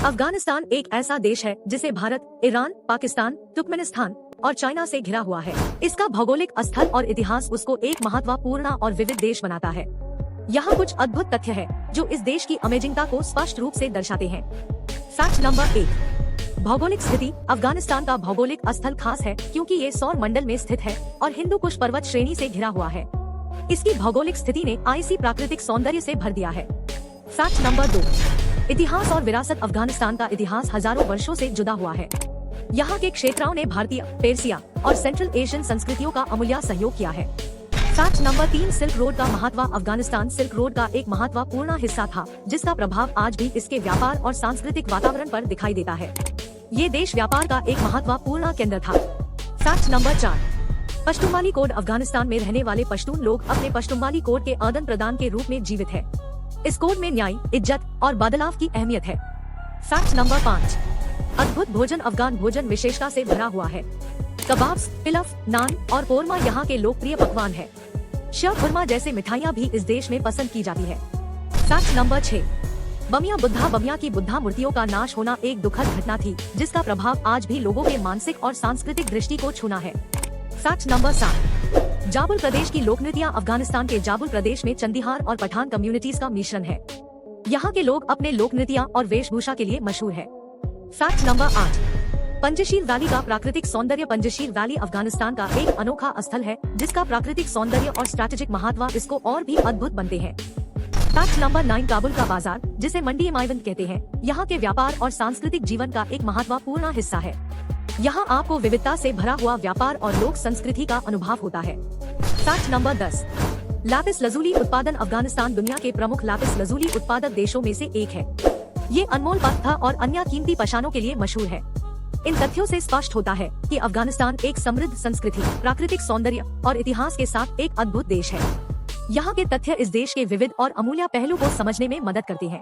अफगानिस्तान एक ऐसा देश है जिसे भारत, ईरान, पाकिस्तान, तुर्कमेनिस्तान और चाइना से घिरा हुआ है। इसका भौगोलिक स्थल और इतिहास उसको एक महत्वपूर्ण और विविध देश बनाता है। यहाँ कुछ अद्भुत तथ्य है जो इस देश की अमेजिंगता को स्पष्ट रूप से दर्शाते हैं। Fact number 1। भौगोलिक स्थिति। अफगानिस्तान का भौगोलिक स्थल खास है क्योंकि ये सौर मंडल में स्थित है और हिंदू कुश पर्वत श्रेणी से घिरा हुआ है। इसकी भौगोलिक स्थिति ने इसे प्राकृतिक सौंदर्य से भर दिया है। Fact number 2। इतिहास और विरासत। अफगानिस्तान का इतिहास हजारों वर्षों से जुड़ा हुआ है। यहाँ के क्षेत्रों ने भारतीय, पेर्सिया और सेंट्रल एशियन संस्कृतियों का अमूल्य सहयोग किया है। Fact number 3। सिल्क रोड का महत्व। अफगानिस्तान सिल्क रोड का एक महत्वपूर्ण हिस्सा था जिसका प्रभाव आज भी इसके व्यापार और सांस्कृतिक वातावरण पर दिखाई देता है। ये देश व्यापार का एक महत्वपूर्ण केंद्र था। Fact number 4। पश्तूनवाली कोड। अफगानिस्तान में रहने वाले पश्तून लोग अपने पश्तूनवाली कोड के आदान प्रदान के रूप में जीवित है। इस कोड में न्याय, इज्जत और बदलाव की अहमियत है। Fact number 5। अद्भुत भोजन। अफगान भोजन विशेषता से भरा हुआ है। कबाब्स, पिलफ, नान और कोरमा यहाँ के लोकप्रिय पकवान है। शीरखुरमा जैसे मिठाइयाँ भी इस देश में पसंद की जाती है। Fact number 6। बमिया बुद्धा। बमिया की बुद्धा मूर्तियों का नाश होना एक दुखद घटना थी जिसका प्रभाव आज भी लोगों के मानसिक और सांस्कृतिक दृष्टि को छूना है। Fact number 7। जाबुल प्रदेश की लोक नृत्य। अफगानिस्तान के जाबुल प्रदेश में चंदिहार और पठान कम्युनिटीज का मिश्रण है। यहाँ के लोग अपने लोक नृत्य और वेशभूषा के लिए मशहूर है। Fact number 8। पंजशीर वैली का प्राकृतिक सौंदर्य। पंजशीर वैली अफगानिस्तान का एक अनोखा स्थल है जिसका प्राकृतिक सौंदर्य और स्ट्रैटेजिक महत्व इसको और भी अद्भुत बनते हैं। Fact number 9। काबुल का बाजार, जिसे मंडी माइवन कहते हैं, यहाँ के व्यापार और सांस्कृतिक जीवन का एक महत्वपूर्ण हिस्सा है। यहाँ आपको विविधता से भरा हुआ व्यापार और लोक संस्कृति का अनुभव होता है। Fact number 10। लैपिस लजूली उत्पादन। अफगानिस्तान दुनिया के प्रमुख लैपिस लजूली उत्पादक देशों में से एक है। ये अनमोल पत्थर और अन्य कीमती पशानों के लिए मशहूर है। इन तथ्यों से स्पष्ट होता है कि अफगानिस्तान एक समृद्ध संस्कृति, प्राकृतिक सौंदर्य और इतिहास के साथ एक अद्भुत देश है। यहाँ के तथ्य इस देश के विविध और अमूल्य पहलू को समझने में मदद करते हैं।